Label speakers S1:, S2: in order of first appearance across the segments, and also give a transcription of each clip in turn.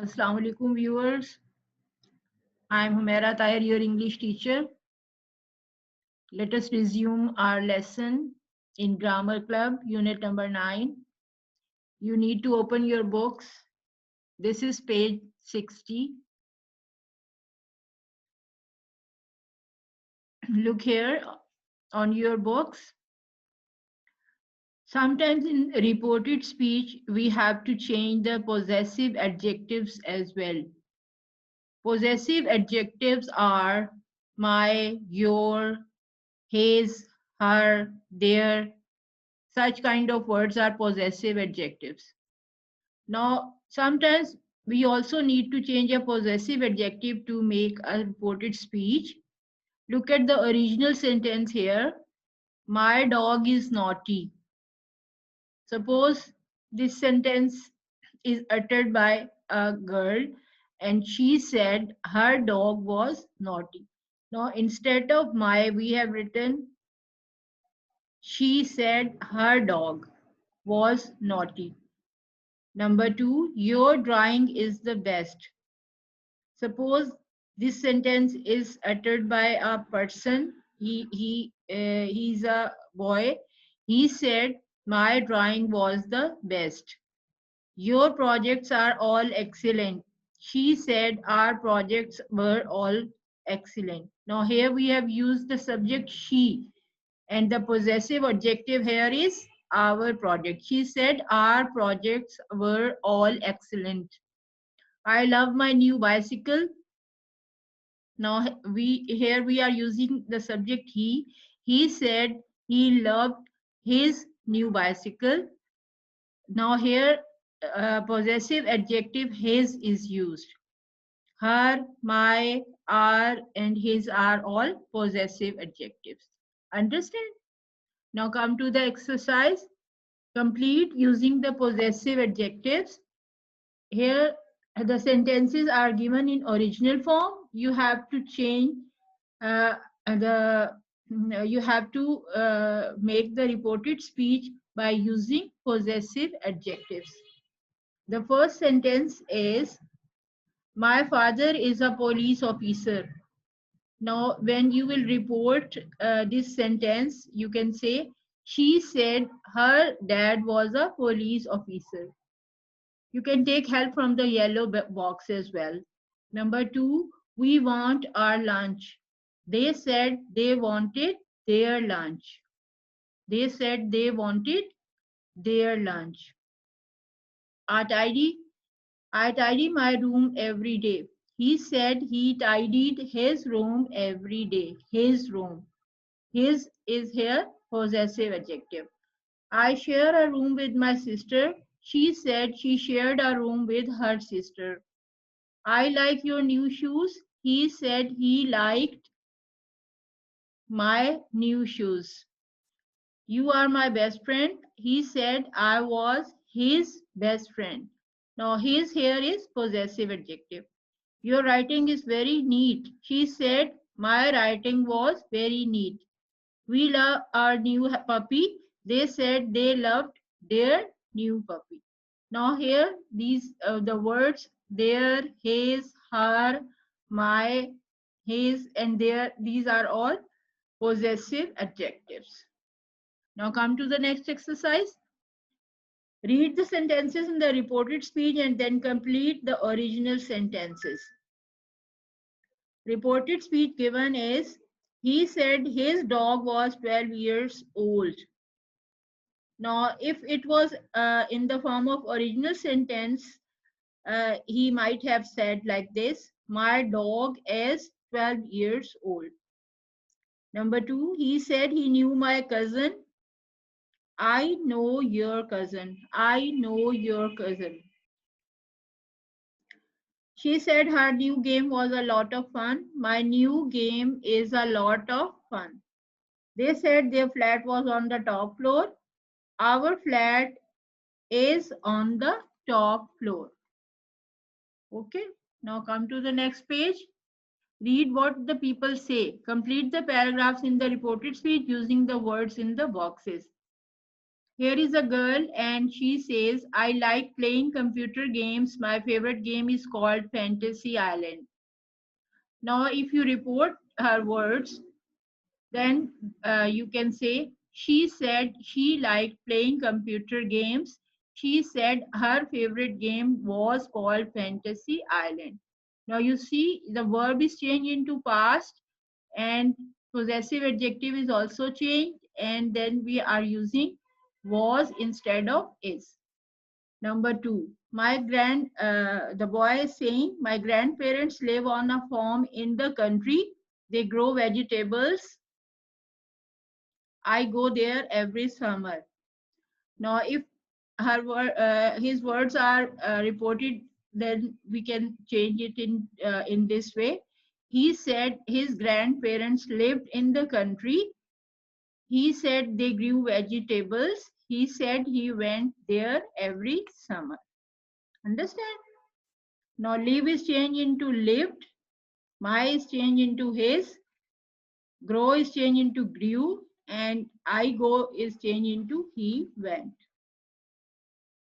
S1: Assalamu alaikum viewers. I am Humera Tahir, your English teacher. Let us resume our lesson in Grammar Club, unit number 9. You need to open your books. This is page 60. Look here on your books. Sometimes in reported speech, we have to change the possessive adjectives as well. Possessive adjectives are my, your, his, her, their. Such kind of words are possessive adjectives. Now, sometimes we also need to change a possessive adjective to make a reported speech. Look at the original sentence here. My dog is naughty. Suppose this sentence is uttered by a girl and she said her dog was naughty. Now, instead of my, we have written she said her dog was naughty. Number two, your drawing is the best. Suppose this sentence is uttered by a person. He's a boy. He said, "My drawing was the best." Your projects are all excellent. She said, "Our projects were all excellent." Now here we have used the subject she, and the possessive adjective here is our project. She said our projects were all excellent. I love my new bicycle. Now we are using the subject he. He said he loved his new bicycle. Now here possessive adjective his is used. Her, my, our, and his are all possessive adjectives. Understand? Now come to the exercise. Complete using the possessive adjectives. Here the sentences are given in original form. You have to change the you have to make the reported speech by using possessive adjectives. The first sentence is, my father is a police officer. Now when you will report this sentence, you can say, she said her dad was a police officer. You can take help from the yellow box as well. Number two, we want our lunch. They said they wanted their lunch. They said they wanted their lunch. I tidy, I tidy my room every day. He said he tidied his room every day. His room. His is here possessive adjective. I share a room with my sister. She said she shared a room with her sister. I like your new shoes. He said he liked my new shoes. You are my best friend. He said I was his best friend. Now, his here is possessive adjective. Your writing is very neat. She said my writing was very neat. We love our new puppy. They said they loved their new puppy. Now here these the words their, his, her, my, his, and their, these are all possessive adjectives. Now come to the next exercise. Read the sentences in the reported speech and then complete the original sentences. Reported speech given is, he said his dog was 12 years old. Now, if it was in the form of original sentence, he might have said like this, my dog is 12 years old. Number two, he said he knew my cousin. I know your cousin. I know your cousin. She said her new game was a lot of fun. My new game is a lot of fun. They said their flat was on the top floor. Our flat is on the top floor. Okay, now come to the next page. Read what the people say. Complete the paragraphs in the reported speech using the words in the boxes. Here is a girl and she says, I like playing computer games. My favorite game is called Fantasy Island. Now, if you report her words, then you can say, she said she liked playing computer games. She said her favorite game was called Fantasy Island. Now, you see, the verb is changed into past and possessive adjective is also changed, and then we are using was instead of is. Number two, the boy is saying, my grandparents live on a farm in the country. They grow vegetables. I go there every summer. Now, if his words are reported, then we can change it in this way. He said his grandparents lived in the country. He said they grew vegetables. He said he went there every summer. Understand? Now, live is changed into lived. My is changed into his. Grow is changed into grew. And I go is changed into he went.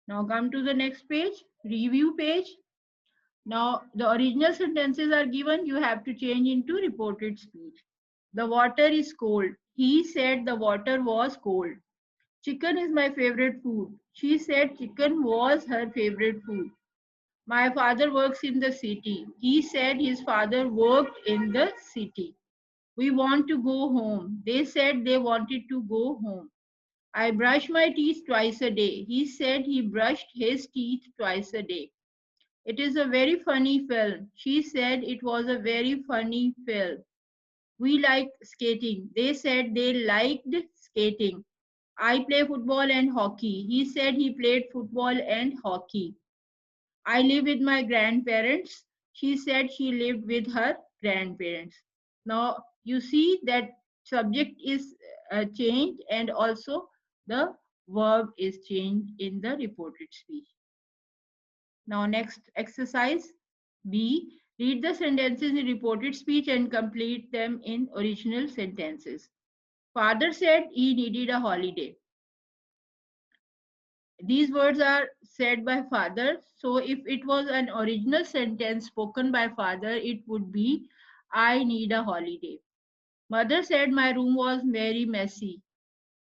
S1: Now, come to the next page, review page. Now, the original sentences are given. You have to change into reported speech. The water is cold. He said the water was cold. Chicken is my favorite food. She said chicken was her favorite food. My father works in the city. He said his father worked in the city. We want to go home. They said they wanted to go home. I brush my teeth twice a day. He said he brushed his teeth twice a day. It is a very funny film. She said it was a very funny film. We like skating. They said they liked skating. I play football and hockey. He said he played football and hockey. I live with my grandparents. She said she lived with her grandparents. Now you see that subject is changed and also the verb is changed in the reported speech. Now next exercise B. Read the sentences in reported speech and complete them in original sentences. Father said he needed a holiday. These words are said by father. So if it was an original sentence spoken by father, it would be, I need a holiday. Mother said my room was very messy.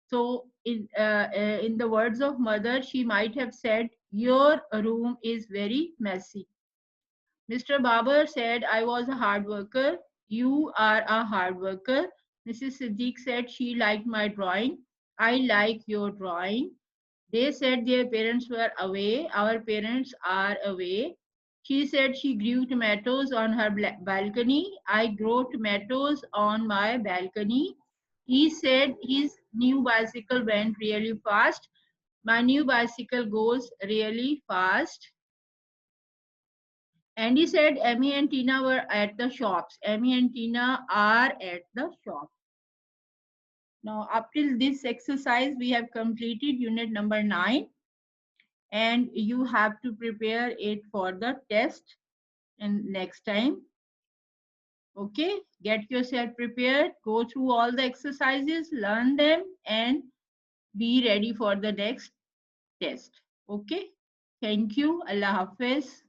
S1: So in the words of mother, she might have said, your room is very messy. Mr. Babar said, I was a hard worker. You are a hard worker. Mrs. Siddiq said she liked my drawing. I like your drawing. They said their parents were away. Our parents are away. She said she grew tomatoes on her balcony. I grow tomatoes on my balcony. He said his new bicycle went really fast. My new bicycle goes really fast. And he said Emmy and Tina were at the shops. Emmy and Tina are at the shop. Now, up till this exercise, we have completed unit number 9. And you have to prepare it for the test and next time. Okay, get yourself prepared, go through all the exercises, learn them, and be ready for the next test. Okay, thank you. Allah Hafiz.